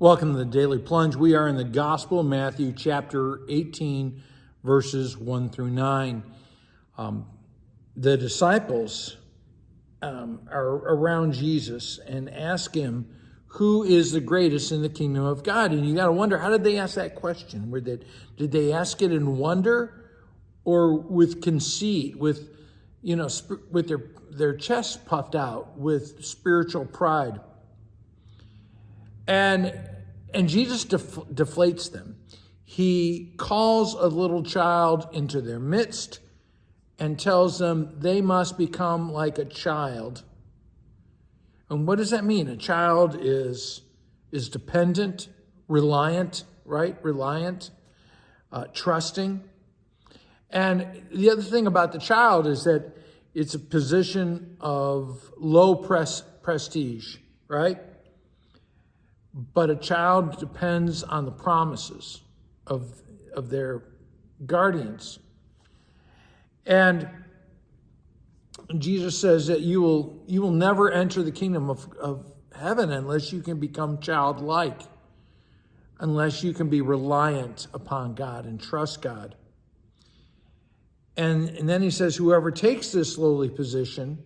Welcome to the Daily Plunge. We are in the Gospel of Matthew, chapter 18, verses 1 through 9. The disciples are around Jesus and ask him, who is the greatest in the kingdom of God? And you got to wonder, how did they ask that question? Did they ask it in wonder or with conceit, with their chest puffed out, with spiritual pride? And Jesus deflates them. He calls a little child into their midst and tells them they must become like a child. And what does that mean? A child is dependent, reliant, right? Reliant, trusting. And the other thing about the child is that it's a position of low prestige, right? But a child depends on the promises of their guardians. And Jesus says that you will never enter the kingdom of heaven unless you can become childlike, unless you can be reliant upon God and trust God. And then he says, whoever takes this lowly position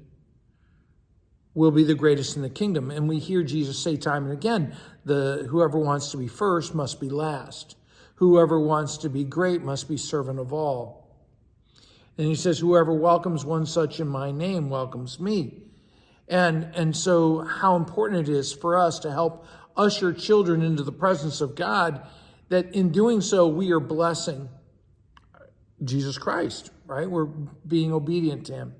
will be the greatest in the kingdom. And we hear Jesus say time and again, whoever wants to be first must be last. Whoever wants to be great must be servant of all. And he says, whoever welcomes one such in my name welcomes me. And so how important it is for us to help usher children into the presence of God, that in doing so, we are blessing Jesus Christ, right? We're being obedient to him.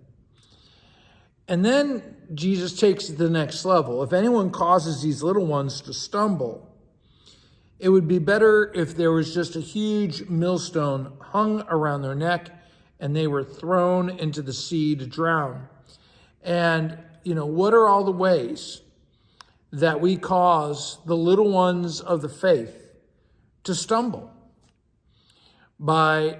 And then Jesus takes it to the next level. If anyone causes these little ones to stumble, it would be better if there was just a huge millstone hung around their neck and they were thrown into the sea to drown. And, what are all the ways that we cause the little ones of the faith to stumble? By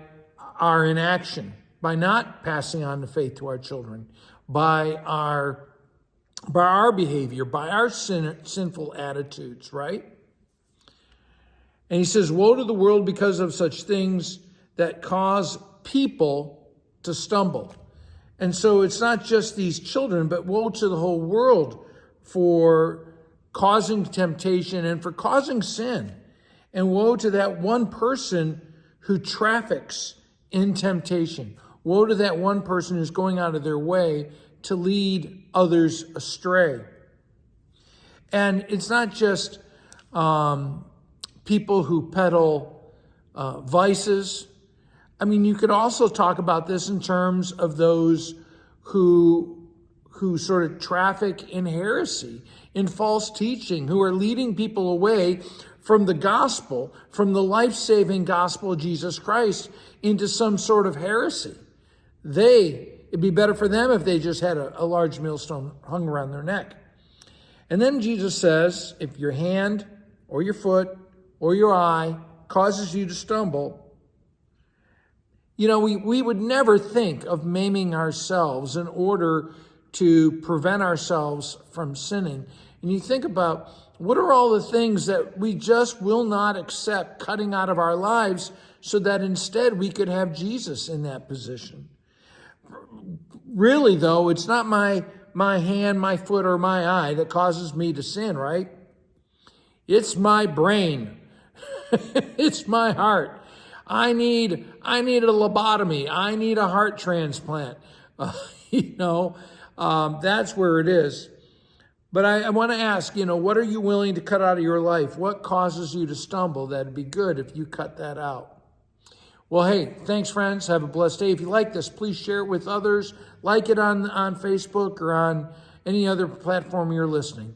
our inaction, by not passing on the faith to our children, by our behavior, by our sinful attitudes, right? And he says, woe to the world because of such things that cause people to stumble. And so it's not just these children, but woe to the whole world for causing temptation and for causing sin. And woe to that one person who traffics in temptation. Woe to that one person who's going out of their way to lead others astray. And it's not just people who peddle vices. I mean, you could also talk about this in terms of those who sort of traffic in heresy, in false teaching, who are leading people away from the gospel, from the life-saving gospel of Jesus Christ, into some sort of heresy. It'd be better for them if they just had a large millstone hung around their neck. And then Jesus says, if your hand or your foot or your eye causes you to stumble, we would never think of maiming ourselves in order to prevent ourselves from sinning. And you think about, what are all the things that we just will not accept cutting out of our lives so that instead we could have Jesus in that position? Really, though, it's not my hand, my foot, or my eye that causes me to sin, right? It's my brain. It's my heart. I need a lobotomy. I need a heart transplant. That's where it is. But I want to ask, what are you willing to cut out of your life? What causes you to stumble? That'd be good if you cut that out. Well, hey, thanks, friends. Have a blessed day. If you like this, please share it with others. Like it on Facebook or on any other platform you're listening.